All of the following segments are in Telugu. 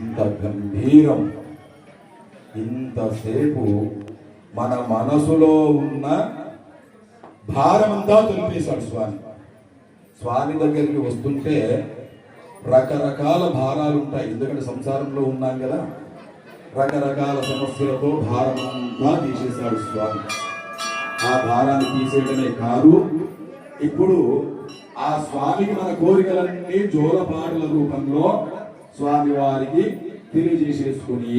ఇంత గంభీరం, ఇంతసేపు మన మనసులో ఉన్న భారమంతా తొలిపేశాడు స్వామి. స్వామి దగ్గరికి వస్తుంటే రకరకాల భారాలు ఉంటాయి, ఎందుకంటే సంసారంలో ఉన్నాం కదా. రకరకాల సమస్యలతో భారమంతా తీసేశాడు స్వామి. ఆ భారాన్ని తీసేయడమే కాదు, ఇప్పుడు ఆ స్వామికి మన కోరికలన్నీ జోలపాటల రూపంలో స్వామి వారికి తెలియజేసేసుకుని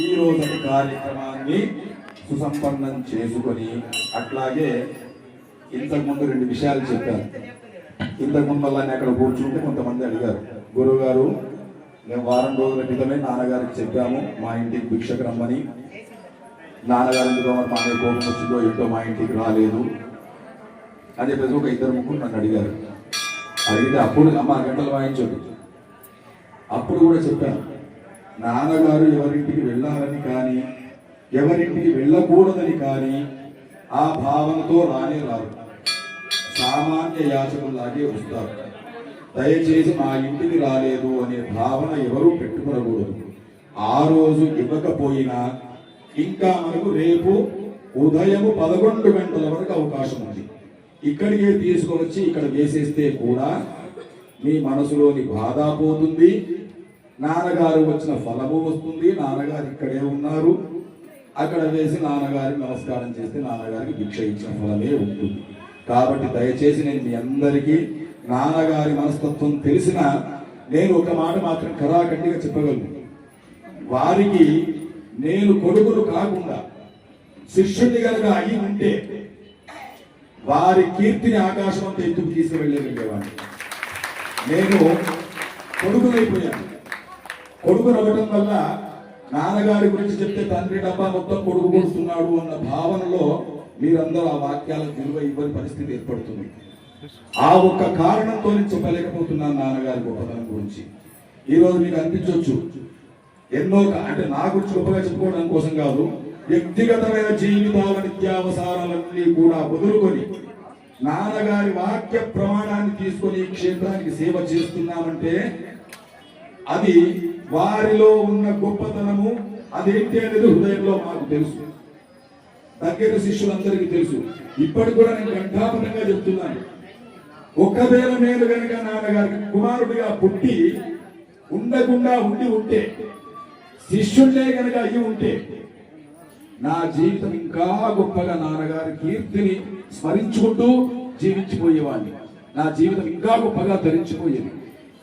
ఈ రోజు కార్యక్రమాన్ని సుసంపన్నం చేసుకొని, అట్లాగే ఇంతకుముందు 2 విషయాలు చెప్పాను. ఇంతకుముందు వల్ల అక్కడ కూర్చుంటే కొంతమంది అడిగారు, గురువు గారు మేము వారం రోజుల క్రితమే నాన్నగారికి చెప్పాము మా ఇంటికి భిక్షకు రమ్మని. నాన్నగారి మా మీద కోపం వచ్చిందో ఏంటో మా ఇంటికి రాలేదు అని చెప్పేసి ఒక 2-3 నన్ను అడిగారు. అడిగితే అప్పుడు అమ్మ గంటలు వాయించదు. అప్పుడు కూడా చెప్పాను, నాన్నగారు ఎవరింటికి వెళ్ళాలని కానీ ఎవరింటికి వెళ్ళకూడదని కానీ ఆ భావనతో రానే రారు, సామాన్య యాచకుల్లాగే వస్తారు. దయచేసి మా ఇంటికి రాలేదు అనే భావన ఎవరూ పెట్టుకోకూడదు. ఆ రోజు ఇవ్వకపోయినా ఇంకా మనకు రేపు ఉదయం 11 గంటల వరకు అవకాశం ఉంది. ఇక్కడికే తీసుకువచ్చి ఇక్కడ వేసేస్తే కూడా మీ మనసులోని బాధ పోతుంది, నాన్నగారు వచ్చిన ఫలము వస్తుంది. నాన్నగారు ఇక్కడే ఉన్నారు, అక్కడ వేసి నాన్నగారికి నమస్కారం చేస్తే నాన్నగారికి భిక్ష ఇచ్చిన ఫలమే ఉంటుంది. కాబట్టి దయచేసి నేను మీ అందరికీ నాన్నగారి మనస్తత్వం తెలిసిన నేను ఒక మాట మాత్రం ఖరాఖండిగా చెప్పగలను. వారికి నేను కొడుకును కాకుండా శిష్యుని కనుక అయి ఉంటే వారి కీర్తిని ఆకాశం అంతా ఎత్తుకు తీసుకువెళ్ళేవాడిని. నేను కొడుకునైపోయాను. కొడుకును అవ్వడం వల్ల నాన్నగారి గురించి చెప్తే తండ్రి డబ్బా మొత్తం కొడుకు కొడుతున్నాడు అన్న భావనలో మీరందరూ ఆ వాక్యాలకు విలువ ఇవ్వని పరిస్థితి ఏర్పడుతుంది. ఆ ఒక్క కారణంతో నేను చెప్పలేకపోతున్నాను నాన్నగారి గొప్పతనం గురించి. ఈరోజు మీకు అనిపించవచ్చు ఎన్నో, అంటే నా గురించి గొప్పగా చెప్పుకోవడం కోసం కాదు, వ్యక్తిగతమైన జీవితాల నిత్యావసరాలన్నీ కూడా వదులుకొని నాన్నగారి వాక్య ప్రమాణాన్ని తీసుకొని ఈ క్షేత్రానికి సేవ చేస్తున్నామంటే అది వారిలో ఉన్న గొప్పతనము అదేంటి అనేది హృదయంలో మాకు తెలుసు, దగ్గర శిష్యులందరికీ తెలుసు. ఇప్పటికి కూడా నేను ఘంటాపథంగా చెప్తున్నాను, ఒకవేళ నేను కనుక నాన్నగారికి కుమారుడిగా పుట్టి ఉండకుండా ఉంటే శిష్యుడే కనుక అయ్యి ఉంటే నా జీవితం ఇంకా గొప్పగా నాన్నగారి కీర్తిని స్మరించుకుంటూ జీవించిపోయేవాడిని. నా జీవితం ఇంకా గొప్పగా ధరించిపోయేది.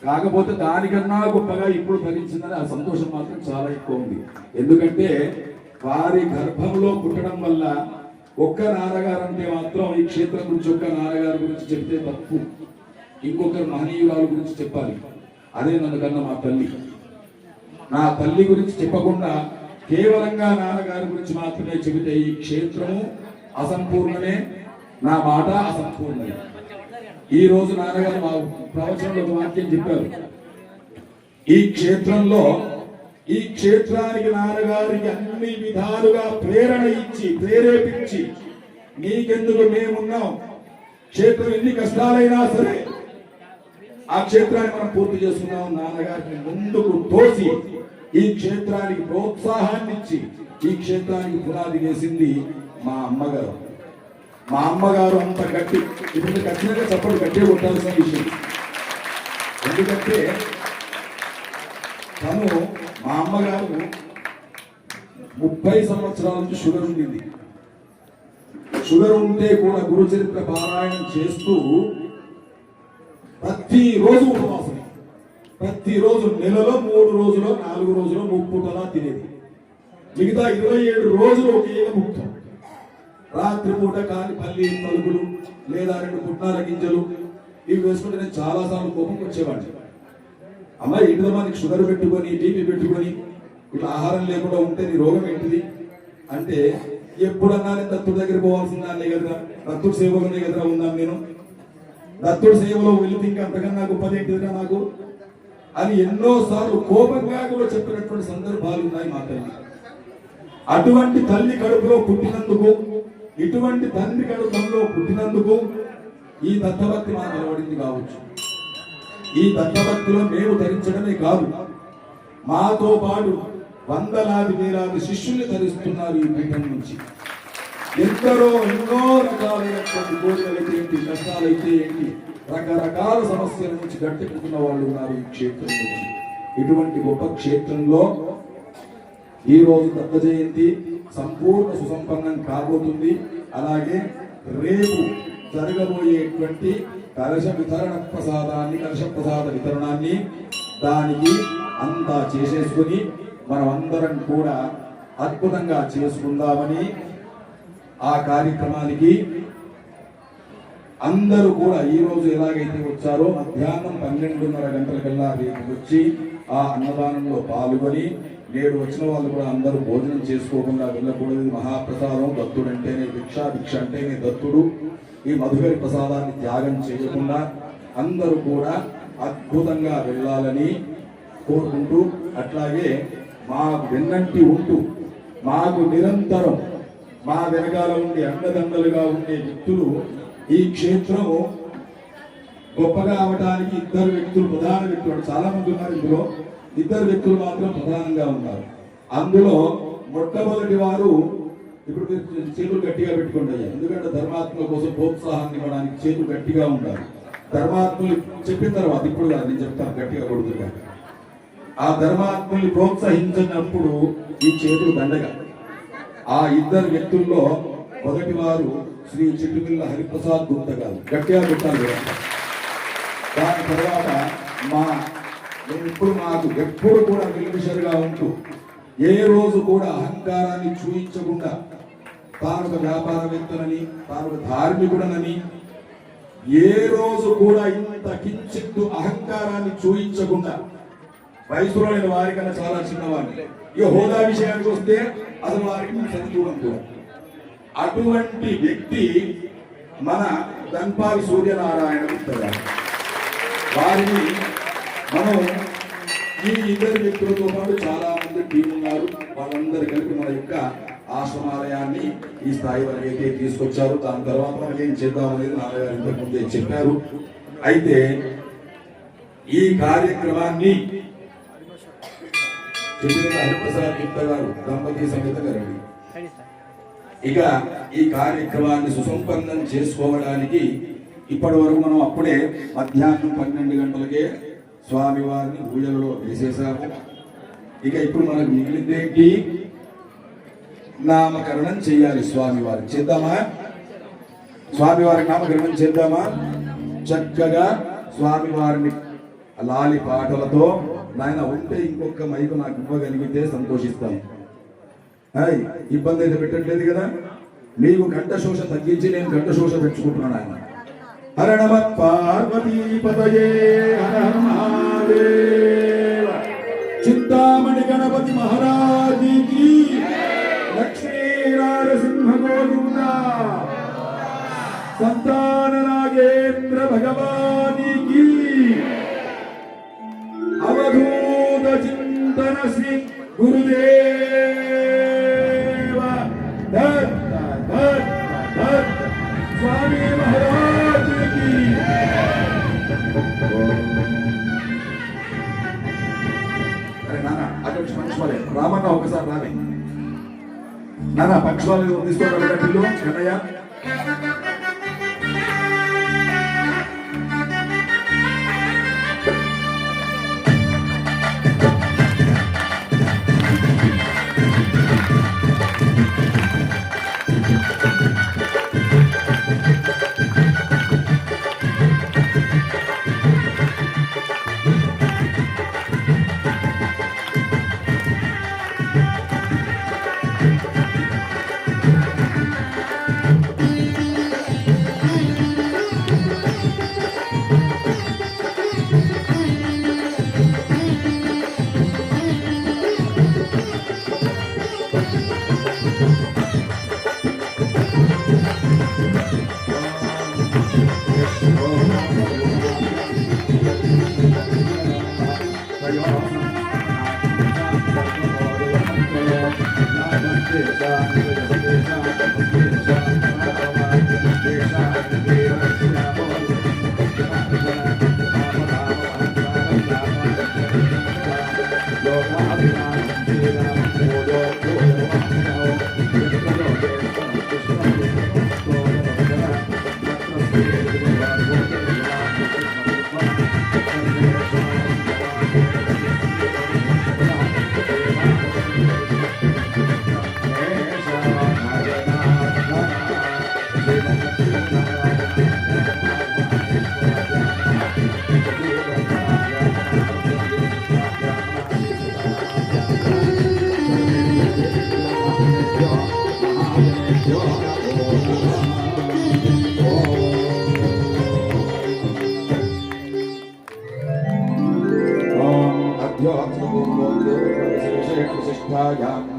కాకపోతే దానికన్నా గొప్పగా ఇప్పుడు ధరించిందని ఆ సంతోషం మాత్రం చాలా ఎక్కువ ఉంది. ఎందుకంటే వారి గర్భంలో పుట్టడం వల్ల ఒక్క నాన్నగారు అంటే మాత్రం ఈ క్షేత్రం గురించి ఒక్క నాన్నగారి గురించి చెప్తే తప్పు, ఇంకొకరు మహనీయురాల గురించి చెప్పాలి. అదే నన్ను కన్నా మా తల్లి. నా తల్లి గురించి చెప్పకుండా కేవలంగా నాన్నగారి గురించి మాత్రమే చెబితే ఈ క్షేత్రము అసంపూర్ణమే, నా మాట అసంపూర్ణమే. ఈ రోజు నాన్నగారు మా ప్రవచనంలో ఒక వాక్యం చెప్పారు, ఈ క్షేత్రానికి నాన్నగారికి అన్ని విధాలుగా ప్రేరణ ఇచ్చి ప్రేరేపించి నీకెందుకు మేమున్నాం, క్షేత్రం ఎన్ని కష్టాలైనా సరే ఆ క్షేత్రాన్ని మనం పూర్తి చేస్తున్నాం, నాన్నగారిని ముందుకు తోసి ఈ క్షేత్రానికి ప్రోత్సాహాన్ని ఇచ్చి ఈ క్షేత్రానికి పునాది వేసింది మా అమ్మగారు. మా అమ్మగారు అంత గట్టి, ఇప్పుడు ఖచ్చితంగా చప్పట్లు గట్టే కొట్టాల్సిన విషయం. ఎందుకంటే తను, మా అమ్మగారు 30 సంవత్సరాల నుంచి షుగర్ ఉండింది. షుగర్ ఉంటే కూడా గురు చరిత్ర పారాయణం చేస్తూ ప్రతిరోజు ఉపవాసం, ప్రతిరోజు నెలలో 3 రోజులు 4 రోజులు 3 పూటలా తినేది. మిగతా 27 రోజులు ఒకే ముక్తం. రాత్రి పూట కాని పల్లి పలుకులు లేదా 2 పుట్నాల గింజలు ఇవి వేసుకుంటే నేను చాలాసార్లు కోపంకి వచ్చేవాడిని. అమ్మాయి ఇంటిదమ్మా నీకు షుగర్ పెట్టుకొని బీపీ పెట్టుకొని ఇట్లా ఆహారం లేకుండా ఉంటే నీ రోగం ఏంటిది అంటే, ఎప్పుడన్నా నేను దత్తుడి దగ్గర పోవాల్సిందాన్ని కదరా, దత్తుడి సేవలోనే కదరా ఉన్నాను నేను, దత్తుడి సేవలో వెళితే ఇంకా అంతకన్నా గొప్పది ఏంటిదిరా నాకు అని ఎన్నోసార్లు కోపంగా కూడా చెప్పినటువంటి సందర్భాలు ఉన్నాయి మా తల్లి. అటువంటి తల్లి కడుపులో పుట్టినందుకు, ఇటువంటి తండ్రి కడుపులో పుట్టినందుకు ఈ దత్తభక్తి మాకు నిలబడింది కావచ్చు. ఈ దత్తభక్తిలో మేము ధరించడమే కాదు, మాతో పాటు వందలాది వేలాది శిష్యుల్ని ధరిస్తున్నారు ఈ పీఠం నుంచి. ఎందరో ఎన్నో రకాలైనటువంటి కోరికలైతే ఏంటి, కష్టాలైతే ఏంటి, రకరకాల సమస్యల నుంచి గట్టెక్కుతున్న వాళ్ళు ఉన్నారు ఈ క్షేత్రం నుంచి. ఇటువంటి గొప్ప క్షేత్రంలో ఈ రోజు దత్త జయంతి సంపూర్ణ సుసంపన్నం కాబోతుంది. అలాగే రేపు జరగబోయేటువంటి కలశ వితరణ ప్రసాదాన్ని, కలశ ప్రసాద వితరణాన్ని దానికి అంతా చేసేసుకుని మనం అందరం కూడా అద్భుతంగా చేసుకుందామని ఆ కార్యక్రమానికి అందరూ కూడా ఈ రోజు ఎలాగైతే వచ్చారో మధ్యాహ్నం 12:30 గంటలకల్లా రేపు వచ్చి ఆ అన్నదానంలో పాల్గొని, నేడు వచ్చిన వాళ్ళు కూడా అందరూ భోజనం చేసుకోకుండా వెళ్ళకూడదు. మహాప్రసాదం, దత్తుడు అంటేనే భిక్ష, భిక్ష అంటేనే దత్తుడు. ఈ మధుకరి ప్రసాదాన్ని త్యాగం చేయకుండా అందరూ కూడా అద్భుతంగా వెళ్ళాలని కోరుకుంటూ, అట్లాగే మాకు వెన్నంటి ఉంటూ మాకు నిరంతరం మా వెనకాల ఉండి అండదండలుగా ఉండే వ్యక్తులు, ఈ క్షేత్రం గొప్పగా అవడానికి ఇద్దరు వ్యక్తులు ప్రధాన వ్యక్తులు. చాలా మంది ఉన్నారు, ఇందులో ఇద్దరు వ్యక్తులు మాత్రం ప్రధానంగా ఉన్నారు. అందులో మొట్టమొదటి వారు, ఇప్పుడు మీరు చేతులు గట్టిగా పెట్టుకుంటాయి, ఎందుకంటే ధర్మాత్మల కోసం ప్రోత్సాహాన్ని ఇవ్వడానికి చేతులు గట్టిగా ఉండాలి. ధర్మాత్మలు చెప్పిన తర్వాత ఇప్పుడు నేను చెప్తాను, గట్టిగా కొడుతున్నాను. ఆ ధర్మాత్మల్ని ప్రోత్సహించినప్పుడు ఈ చేతులు దండగా. ఆ ఇద్దరు వ్యక్తుల్లో మొదటి వారు శ్రీ చిట్టుమిల్ల హరిప్రసాద్ గుప్త గారు, గట్టిగా కొట్టాలి. దాని తర్వాత మాకు ఎప్పుడు కూడా వెల్విషర్గా ఉంటూ, ఏ రోజు కూడా అహంకారాన్ని చూయించకుండా, తాను ఒక వ్యాపారవేత్తనని, తాను ఒక ధార్మికుడనని, ఏ రోజు కూడా ఇంత కించిత్తు అహంకారాన్ని చూయించకుండా, వయసులో నేను వారికన్నా చాలా చిన్నవాడిని, ఇక హోదా విషయానికి వస్తే అసలు వారికి చదువుకోవడం కూడా. అటువంటి వ్యక్తి మన ధన్పాల్ సూర్యనారాయణ గుప్త గారు. వారిని మనం ఈ ఇద్దరు వ్యక్తులతో పాటు చాలా మంది టీం ఉన్నారు, వాళ్ళందరూ కలిపి మన యొక్క ఆశ్రమాలయాన్ని ఈ స్థాయి వరకు అయితే తీసుకొచ్చారు. దాని తర్వాత మనం ఏం చేద్దామనేది నాన్నగారు ఇంతకు ముందే చెప్పారు. అయితే ఈ కార్యక్రమాన్ని హరిప్రసాద్ గుప్త గారు దంపతి సమేతంగా రండి. ఇక ఈ కార్యక్రమాన్ని సుసంపన్నం చేసుకోవడానికి ఇప్పటి వరకు మనం అప్పుడే మధ్యాహ్నం 12 గంటలకే స్వామివారిని ఊయలలో వేసేసాము. ఇక ఇప్పుడు మనకు మిగిలిందేంటి, నామకరణం చేయాలి. స్వామివారికి చేద్దామా? స్వామివారికి నామకరణం చేద్దామా? చక్కగా స్వామివారిని లాలి పాటలతో, నాయన ఉంటే ఇంకొక మైకు నాకు ఇవ్వగలిగితే సంతోషిస్తాను. ఇబ్బంది అయితే పెట్టట్లేదు కదా, మీకు కంఠశోష తగ్గించి నేను కంఠశోష పెంచుకుంటున్నాను. ఆయన హర నమ పార్వతీపతయే హర మహాదేవ. చింతామణి గణపతి మహారాజుకి, లక్ష్మీ నారసింహ గోవింద, సంతాన నాగేంద్ర భగవానికి, అవధూత చింతన శ్రీ గురుదేవ స్వామి మహారాజుకి. అరే నాన్న అటు పక్షవాలే రామన్న, ఒకసారి రాలే నాన్న, పక్షవాలు తీసుకోవాలి పిల్లలు కన్నయ్య.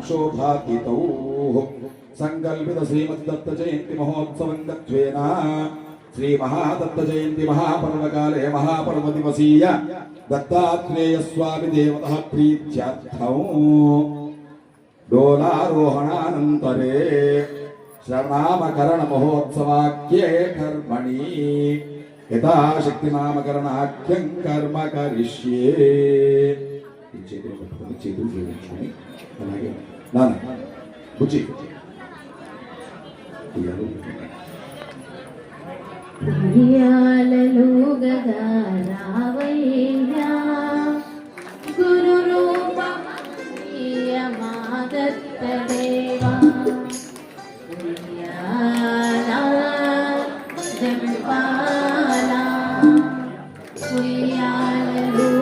शोभातीतौ संकल्पित श्रीमद्दत्त जयंती महोत्सवं गत्वेन श्री महादत्त जयंती महापर्व काले महापर्व दिवसीय दत्तात्रेय स्वामी देवतः प्रीत्यर्थं डोलारोहणानन्तरे शरणामकरण महोत्सवाख्ये कर्मणि यथाशक्ति नामकरणाख्यं कर्म करिष्ये చేతులు పట్టుకొని చేతులు జోడించుకొని అలాగే నాన్న బుజ్జి ఉయ్యాలలుగగా రావయ్యా గురు రూపమయ్య మా దత్తదేవా ఉయ్యాలా జంపాలా ఉయ్యాలలుగగా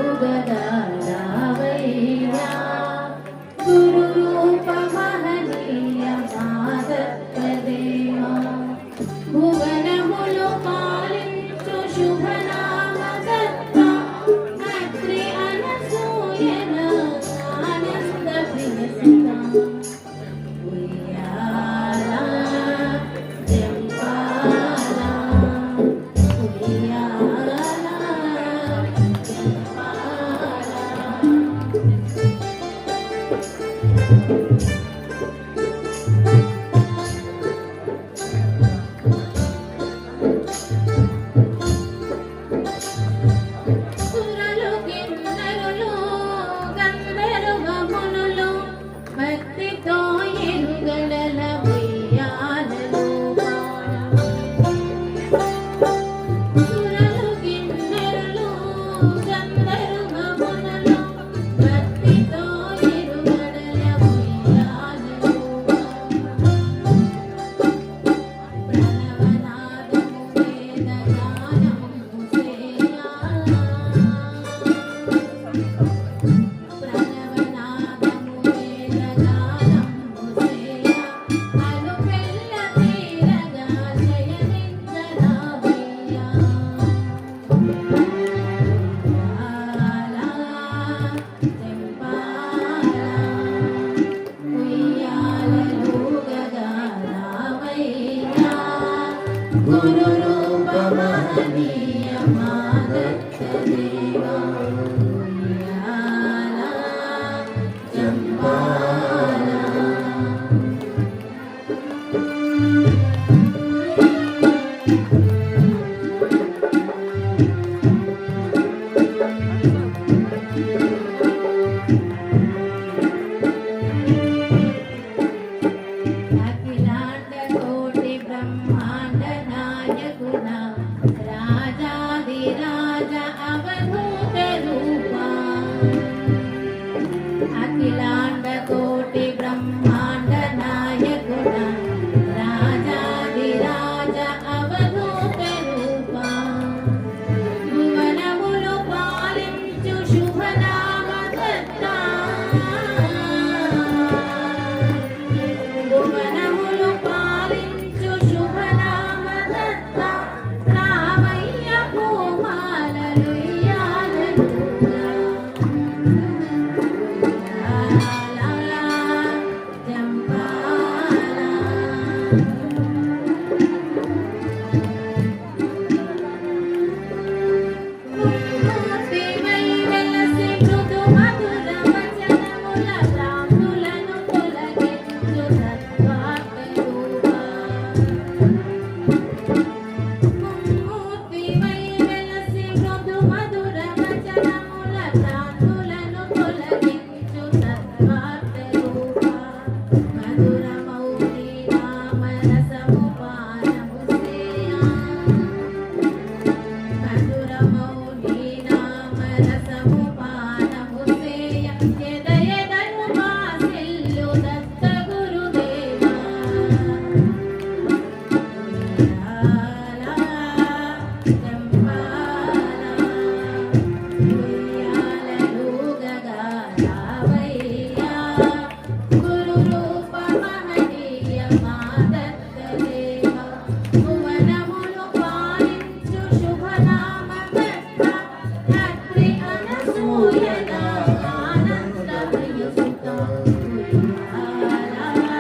సూర్యసుతం ఉయ్యాల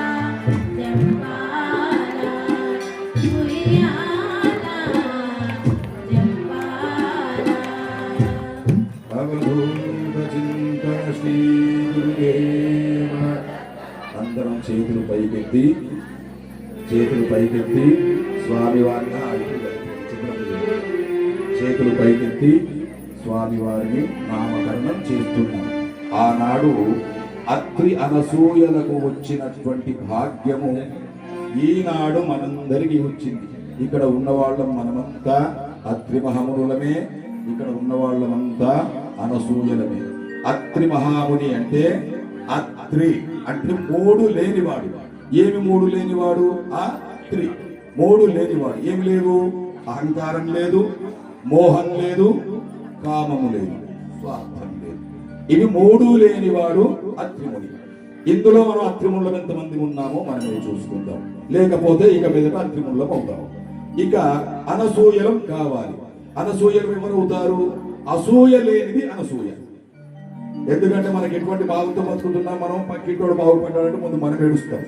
జంపాల ఉయ్యాల జంపాల. అవధూత చింతన శ్రీ గురుదేవ. అందరం చేతులు పైకెత్తి స్వామివారిని చేతులు పైకెత్తి స్వామివారిని నామకరణం చేస్తున్నాం. ఆనాడు అత్రి అనసూయలకు వచ్చినటువంటి భాగ్యము ఈనాడు మనందరికీ వచ్చింది. ఇక్కడ ఉన్న వాళ్ళం మనమంతా అత్రి మహామునులమే, ఇక్కడ ఉన్న వాళ్ళమంతా అనసూయలమే. అత్రి మహాముని అంటే అత్రి అంటే మూడు లేనివాడు. ఏమి మూడు లేనివాడు? అత్రి మూడు లేనివాడు. ఏమి లేవు? అహంకారం లేదు, మోహం లేదు, కామము లేదు, స్వార్థం లేదు. ఇవి మూడు లేనివాడు అత్రిముని. ఇందులో మనం అత్రిముళ్ళం ఎంతమంది ఉన్నామో మనమే చూసుకుందాం. లేకపోతే ఇక మీదట అత్రిముళ్ళం అవుతాం. ఇక అనసూయలం కావాలి. అనసూయలు ఎవరవుతారు? అసూయ లేనిది అనసూయ. ఎందుకంటే మనకి ఎటువంటి బాధతో బతుకుతున్నాం, మనం పక్కింటోడు బాగుపడ్డాడంటే ముందు మనం ఏడుస్తాం.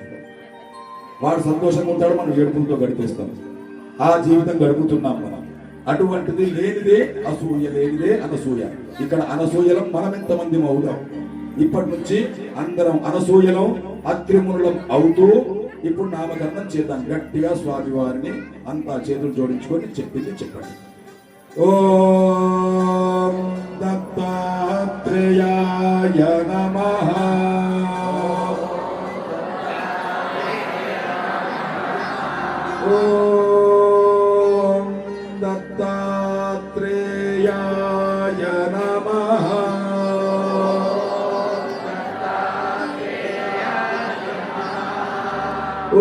వాడు సంతోషంగా ఉంటాడు, మనం ఏడుపులతో గడిపేస్తాం. ఆ జీవితం గడుపుతున్నాం మనం. అటువంటిది లేనిదే అసూయ, లేనిదే అనసూయ. ఇక్కడ అనసూయలం మనం ఎంతమంది అవుతాం? ఇప్పటి నుంచి అందరం అనసూయలం అత్రిమునులం అవుతూ ఇప్పుడు నామకరణం చేద్దాం. గట్టిగా స్వామివారిని అంతా చేతులు జోడించుకొని చెప్పింది చెప్పండి. ఓం దత్తాత్రేయాయ నమః. ఓం దత్తాత్రేయాయ నమః.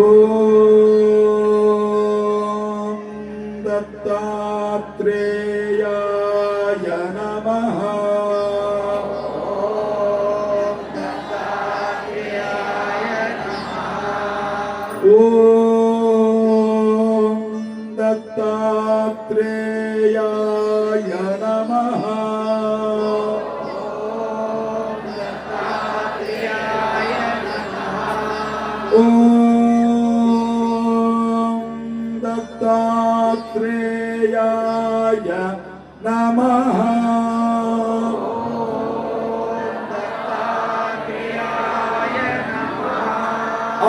ఓం దత్తాత్రేయాయ నమః. ఓం దత్తాత్రేయాయ నమః. ఓం దత్తాత్రేయాయ నమః.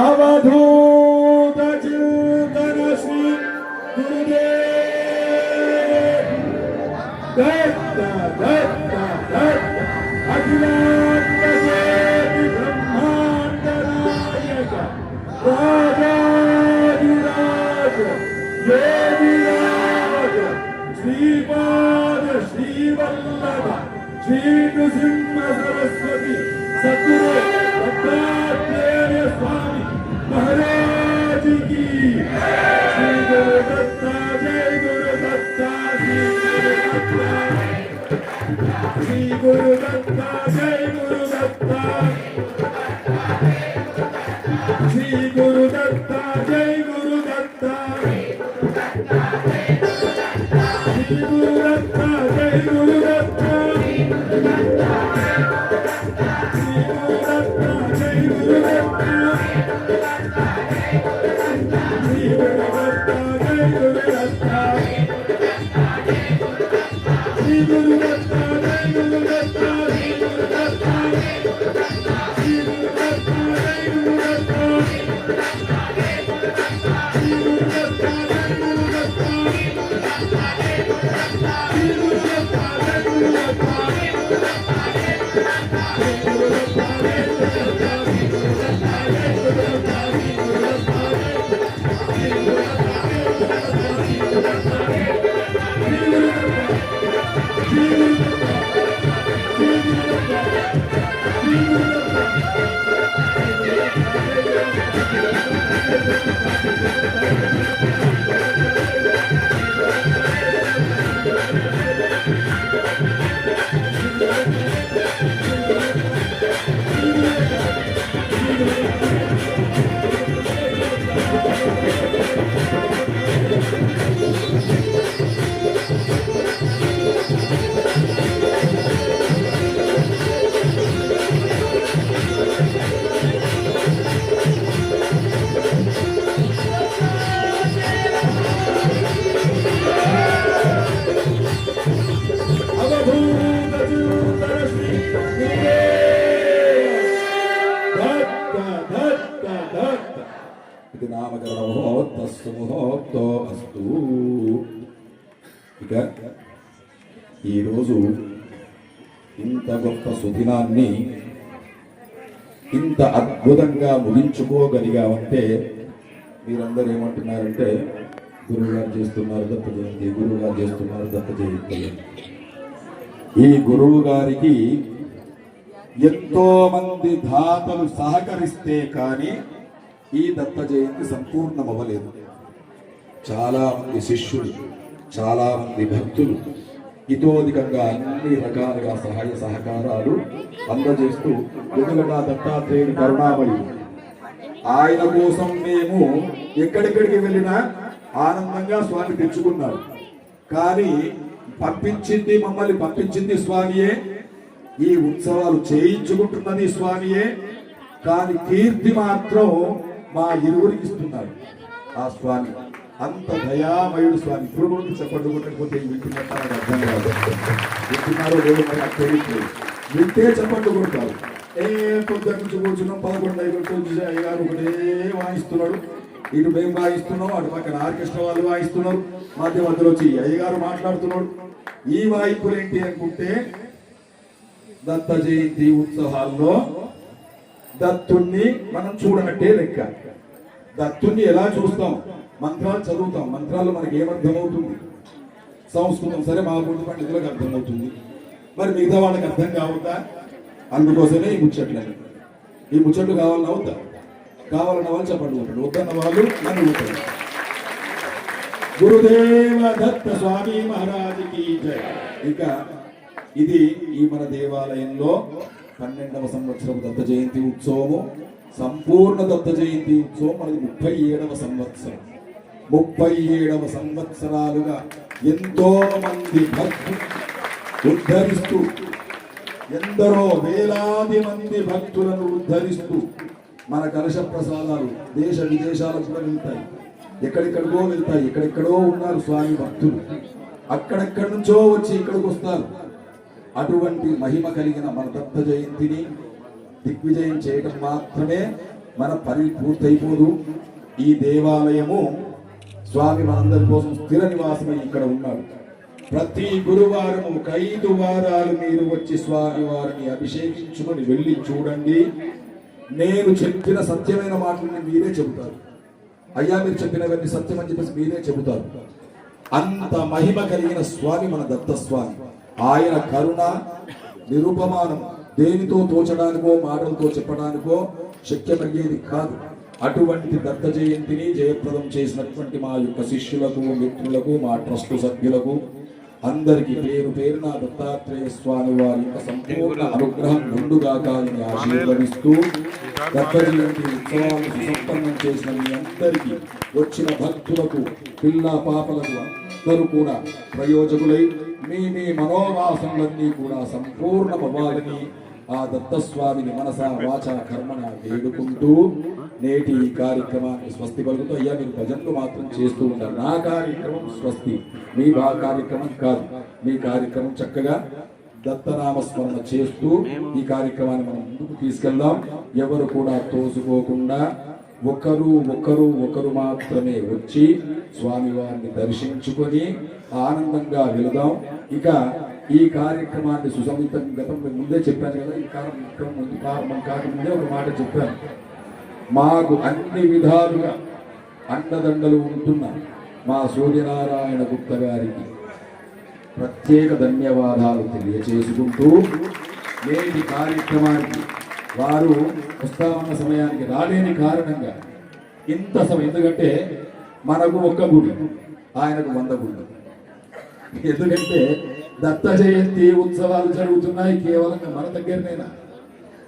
అవధూత చింతన శ్రీ గురుదేవ. దత్త దత్త దత్త అఖిలాండకోటి బ్రహ్మాండ నాయక రాజాధిరాజ యోగిరాజ శ్రీపాద శ్రీవల్లభ శ్రీ నృసింహ సరస్వతి సద్గురు దత్తాత్రేయ స్వామి महाराज की. श्री गुरु दत्ता जय गुरु दत्ता, श्री गुरु दत्ता जय गुरु दत्ता, श्री गुरु दत्ता जय गुरु दत्ता, श्री गुरु दत्ता जय गुरु दत्ता, श्री गुरु दत्ता जय गुरु दत्ता. సుముహూర్తో అస్తు. ఇక ఈరోజు ఇంత గొప్ప సుదినాన్ని ఇంత అద్భుతంగా ముగించుకోగలిగామంటే మీరందరూ ఏమంటున్నారంటే గురువుగారు చేస్తున్నారు దత్త జయంతి, గురువుగారు చేస్తున్నారు దత్త జయంతి. ఈ గురువు గారికి ఎంతో మంది దాతలు సహకరిస్తే కానీ ఈ దత్త జయంతి సంపూర్ణమవ్వలేదు. చాలా మంది శిష్యులు, చాలా మంది భక్తులు ఇతోధికంగా అన్ని రకాలుగా సహాయ సహకారాలు అందజేస్తూ ఎదుగుగా దత్తాత్రేయుని కరుణామయుడు. ఆయన కోసం మేము ఎక్కడెక్కడికి వెళ్ళినా ఆనందంగా స్వామి తెచ్చుకున్నారు. కానీ మమ్మల్ని పంపించింది స్వామియే, ఈ ఉత్సవాలు చేయించుకుంటున్నది స్వామియే. కానీ కీర్తి మాత్రం మా ఇరువురికి ఇస్తున్నారు ఆ స్వామి. అంత దయామయుడు స్వామి. ఇప్పుడు కూడా చెప్పండి కొట్టకపోతే వింటున్నట్టు అర్థం కాదు. వింటున్నారో లేదో నాకు తెలియట్లేదు. వింటే చెప్పండి కొడతారు. పొద్దున్న నుంచి కూర్చున్నాం 11 అయ్యగారు ఒకటే వాయిస్తున్నాడు. ఇటు మేము వాయిస్తున్నాం, అటు పక్కన ఆర్కెస్ట్రా వాళ్ళు వాయిస్తున్నారు, మధ్యలో వచ్చి అయ్యగారు మాట్లాడుతున్నాడు. ఈ వాయిపులు ఏంటి అనుకుంటే దత్త జయంతి ఉత్సవాల్లో దత్తుణ్ణి మనం చూడనట్టే లెక్క. దత్తుణ్ణి ఎలా చూస్తాం? మంత్రాలు చదువుతాం. మంత్రాలు మనకి ఏమర్థమవుతుంది? సంస్కృతం సరే మా గుడి పండితులకు అర్థమవుతుంది, మరి మిగతా వాళ్ళకి అర్థం కావద్దా? అందుకోసమే ఈ ముచ్చట్లని. ఈ ముచ్చట్లు కావాలన్నా అవుతా? కావాలన్న వాళ్ళు చెప్పండి ఉంటాడు, వద్దన్న వాళ్ళు నన్ను ఉంటాడు. గురుదేవ దత్త స్వామి మహారాజుకి జై. ఇక ఇది ఈ మన దేవాలయంలో 12వ సంవత్సరం దత్త జయంతి ఉత్సవము. సంపూర్ణ దత్త జయంతి ఉత్సవం మనది 37వ సంవత్సరం. 37వ సంవత్సరాలుగా ఎంతో మంది భక్తులు ఉద్ధరిస్తూ, ఎందరో వేలాది మంది భక్తులను ఉద్ధరిస్తూ మన కలశ ప్రసాదాలు దేశ విదేశాలకు కూడా వెళ్తాయి, ఎక్కడెక్కడికో వెళ్తాయి. ఎక్కడెక్కడో ఉన్నారు స్వామి భక్తులు, అక్కడెక్కడి నుంచో వచ్చి ఇక్కడికి వస్తారు. అటువంటి మహిమ కలిగిన మన దత్త జయంతిని దిగ్విజయం చేయడం మాత్రమే మన పని పూర్తయిపోదు. ఈ దేవాలయము స్వామి మనందరి కోసం స్థిర నివాసమై ఇక్కడ ఉన్నాడు. ప్రతి గురువారం 5 వారాలు మీరు వచ్చి స్వామి వారిని అభిషేకించుకొని వెళ్ళి చూడండి. నేను చెప్పిన సత్యమైన మాటలని మీరే చెబుతారు. అయ్యా మీరు చెప్పినవన్నీ సత్యం అని చెప్పేసి మీరే చెబుతారు. అంత మహిమ కలిగిన స్వామి మన దత్త స్వామి. ఆయన కరుణ నిరుపమానం. దేనితో తోచడానికో మాటలతో చెప్పడానికో శక్యమయ్యేది కాదు. అటువంటి దత్త జయంతిని జయప్రదం చేసినటువంటి మా యొక్క శిష్యులకు, మిత్రులకు, మా ట్రస్ట్ సభ్యులకు అందరికీ పేరు పేరున దత్తాత్రేయ స్వామి వారి యొక్క సంపూర్ణ అనుగ్రహం ముందుగా కాలని ఆశీర్వదిస్తూ దత్త జయంతి ఉత్సవాలు సుసంపన్నం చేసిన మీ అందరికీ, వచ్చిన భక్తులకు, పిల్ల పాపలకు అందరూ కూడా ప్రయోజకులై మీ మనోవాసనలన్నీ కూడా సంపూర్ణమవ్వాలని ఆ దత్తస్వామిని మనస వాచ కర్మణ వేడుకుంటూ నేటి ఈ కార్యక్రమాన్ని స్వస్తి పలుకుతూ, అయ్యా మీరు భజనలు మాత్రం చేస్తూ ఉంటారు, నా కార్యక్రమం స్వస్తి, మీ కార్యక్రమం కాదు. మీ కార్యక్రమం చక్కగా దత్తనామస్మరణ చేస్తూ ఈ కార్యక్రమాన్ని మనం ముందుకు తీసుకెళ్దాం. ఎవరు కూడా తోసుకోకుండా ఒకరు మాత్రమే వచ్చి స్వామివారిని దర్శించుకొని ఆనందంగా వెళదాం. ఇక ఈ కార్యక్రమాన్ని సుసంహితం గతంలో ముందే చెప్పాను కదా, ఈ కార్యక్రమం ముందు ప్రారంభం కాకముందే ఒక మాట చెప్పాను. మాకు అన్ని విధాలుగా అండదండలు ఉంటున్న మా సూర్యనారాయణ గుప్త గారికి ప్రత్యేక ధన్యవాదాలు తెలియచేసుకుంటూ, నేటి కార్యక్రమానికి వారు వస్తామన్న సమయానికి రాలేని కారణంగా ఇంత సమయం, ఎందుకంటే మనకు 1 గుడి, ఆయనకు 100 గుళ్ళు. ఎందుకంటే దత్త జయంతి ఉత్సవాలు జరుగుతున్నాయి కేవలం మన దగ్గరనేనా.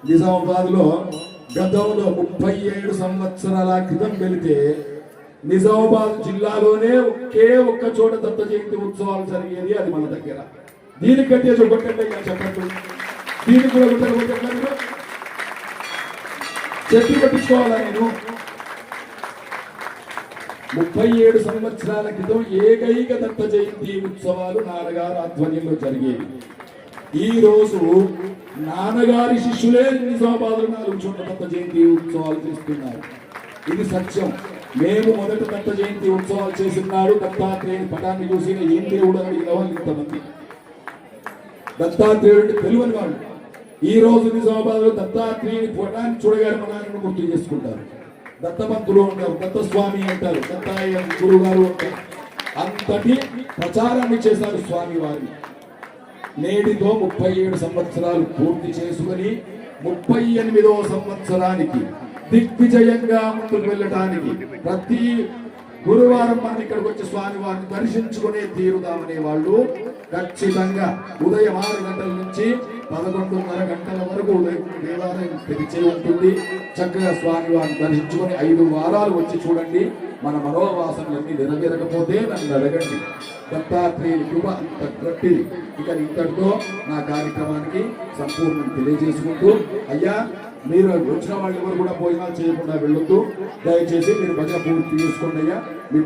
నిజామాబాద్లో గతంలో 37 సంవత్సరాల క్రితం వెళితే నిజామాబాద్ జిల్లాలోనే ఒకే ఒక్క చోట దత్త జయంతి ఉత్సవాలు జరిగేది, అది మన దగ్గర. దీనికంటే చూపట్టండి చెప్పండి, దీనికి కూడా కొట్టకపోతే చెప్పి పట్టించుకోవాలా నేను. 37 సంవత్సరాల క్రితం ఏకైక దత్త జయంతి ఉత్సవాలు నాన్నగారు ఆధ్వర్యంలో జరిగేవి. ఈ రోజు నాన్నగారి శిష్యులే నిజామాబాద్ 4 చోట్ల దత్త జయంతి ఉత్సవాలు చేస్తున్నారు. ఇది సత్యం. మేము మొదట దత్త జయంతి ఉత్సవాలు చేసినాడు దత్తాత్రేయుని పటాన్ని చూసి ఏం దేవుడు అని అడిగిన వాళ్ళు ఇంతమంది. దత్తాత్రేయుడు తెలియని వాళ్ళు ఈ రోజు నిజామాబాద్ లో దత్తాత్రేయుని పటాన్ని చూడగానే మనాన్ని గుర్తు చేసుకుంటారు. దత్తమంతులు అంటారు, దత్తస్వామి అంటారు, దత్తాయ గురువు గారు అంటారు. అంతటి ప్రచారాన్ని చేశారు స్వామి వారిని. నేటితో 37 సంవత్సరాలు పూర్తి చేసుకుని 38వ సంవత్సరానికి దిగ్విజయంగా ముందుకు వెళ్ళటానికి ప్రతి గురువారం మనం ఇక్కడికి వచ్చి స్వామి వారిని దర్శించుకునే తీరుదామనే వాళ్ళు ఖచ్చితంగా ఉదయం 6 గంటల నుంచి 11:30 గంటల వరకు ఉదయం దేవాలయం తెరిచే ఉంటుంది. చక్కగా స్వామి వారిని దర్శించుకొని 5 వారాలు వచ్చి చూడండి. మన మనోవాసనలన్నీ నెరవేరకపోతే నన్ను అడగండి. దత్తాత్రేయుని కృప అంత గట్టి. ఇక ఇంతటితో నా కార్యక్రమానికి సంపూర్ణం తెలియజేసుకుంటూ, అయ్యా మీరు వచ్చిన వాళ్ళు ఎవరు కూడా భోజనాలు చేయకుండా వెళ్ళొద్దు. దయచేసి మీరు భజన పూర్తి చేసుకోండి అయ్యా. మీ